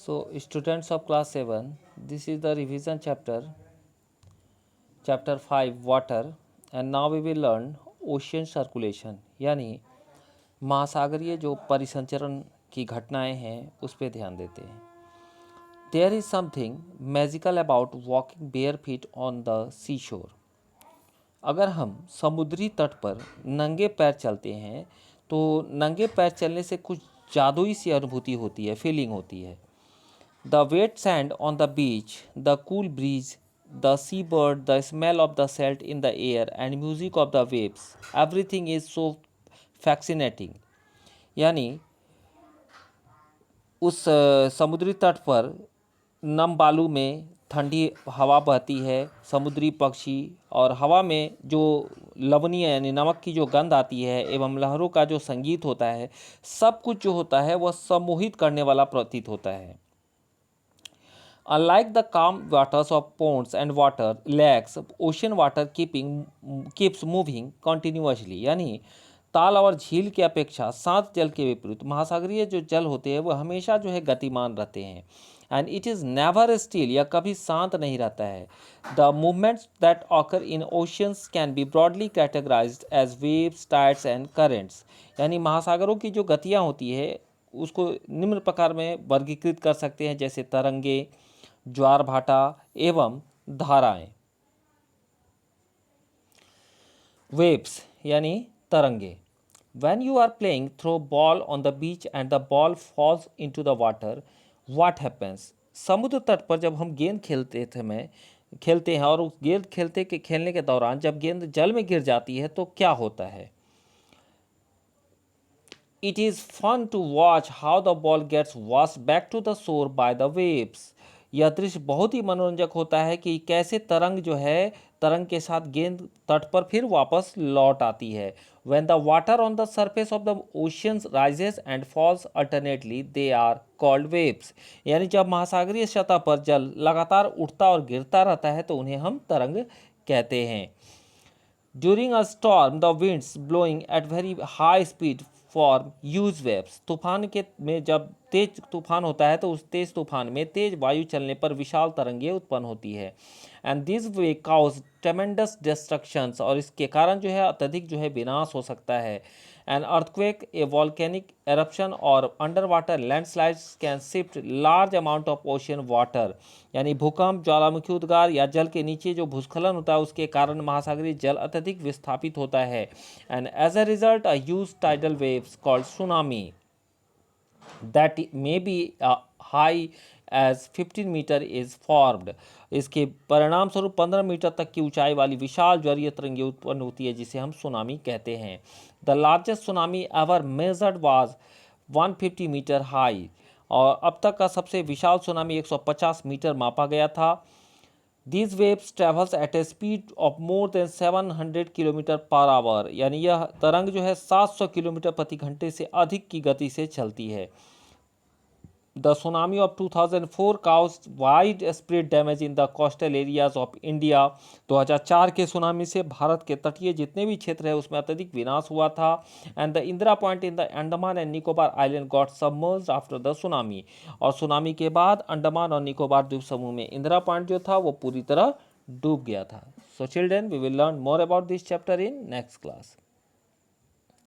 So, students of class 7, this is the revision chapter 5 water, and now we will learn ocean circulation यानी महासागरीय जो परिसंचरण की घटनाएं हैं उस पर ध्यान देते हैं. There is something magical about walking bare feet on the seashore. अगर हम समुद्री तट पर नंगे पैर चलते हैं तो नंगे पैर चलने से कुछ जादुई सी अनुभूति होती है, फीलिंग होती है. The wet sand on the beach, the cool breeze, the seabird, the smell of the salt in the air, and music of the waves, everything is so fascinating. यानी उस समुद्री तट पर नम बालू में ठंडी हवा बहती है, समुद्री पक्षी और हवा में जो लवणीय यानी नमक की जो गंध आती है एवं लहरों का जो संगीत होता है, सब कुछ जो होता है वह सम्मोहित करने वाला प्रतीत होता है. Unlike the calm waters of ponds and water lakes, ocean water keeps moving continuously. यानी ताल और झील की अपेक्षा शांत जल के विपरीत महासागरीय जो जल होते हैं वह हमेशा जो है गतिमान रहते हैं. And it is never still, यह कभी शांत नहीं रहता है. The movements that occur in oceans can be broadly categorized as waves, tides and currents. यानी महासागरों की जो गतियाँ होती है उसको निम्न प्रकार में वर्गीकृत कर सकते हैं, जैसे तरंगे, ज्वार भाटा एवं धाराएं. वेव्स यानी तरंगे. When you are playing throw ball on the beach and the ball falls into the water, what happens? समुद्र तट पर जब हम गेंद खेलते हैं और उस गेंद खेलने के दौरान जब गेंद जल में गिर जाती है तो क्या होता है? It is fun to watch how the ball gets washed back to the shore by the waves. यह दृश्य बहुत ही मनोरंजक होता है कि कैसे तरंग के साथ गेंद तट पर फिर वापस लौट आती है. When the water on the surface of the oceans rises and falls alternately, they are called waves. यानी जब महासागरीय सतह पर जल लगातार उठता और गिरता रहता है तो उन्हें हम तरंग कहते हैं. During a storm, the winds blowing at very high speed form huge waves. तूफान में जब तेज तूफान होता है तो उस तेज तूफान में तेज वायु चलने पर विशाल तरंगें उत्पन्न होती है. And this way cause tremendous destructions, और इसके कारण जो है अत्यधिक जो है विनाश हो सकता है. An earthquake, a volcanic eruption और under water landslides can shift large amount of ocean water. यानी भूकंप, ज्वालामुखी उद्गार या जल के नीचे जो भूस्खलन होता है उसके कारण महासागरीय जल अत्यधिक विस्थापित होता है. And as a result a huge tidal waves called tsunami that may be high as 15 metre is formed. इसके परिणाम स्वरूप 15 मीटर तक की ऊंचाई वाली विशाल ज्वारीय तरंगें उत्पन्न होती है जिसे हम सुनामी कहते हैं. The largest tsunami ever measured was 150 metre high, और अब तक का सबसे विशाल सुनामी 150 मीटर मापा गया था. These waves travels at a speed of more than 700 kilometre per hour. यानी यह तरंग जो है 700 किलोमीटर प्रति घंटे से अधिक की गति से चलती है. The tsunami of 2004 caused widespread damage in the coastal areas of India. 2004 के सुनामी से भारत के तटीय जितने भी क्षेत्र है उसमें अत्यधिक विनाश हुआ था. And the Indira Point in the Andaman and Nicobar Island got submerged after the tsunami. और सुनामी के बाद अंडमान और निकोबार द्वीप समूह में इंदिरा पॉइंट जो था वो पूरी तरह डूब गया था. So children, we will learn more about this chapter in next class.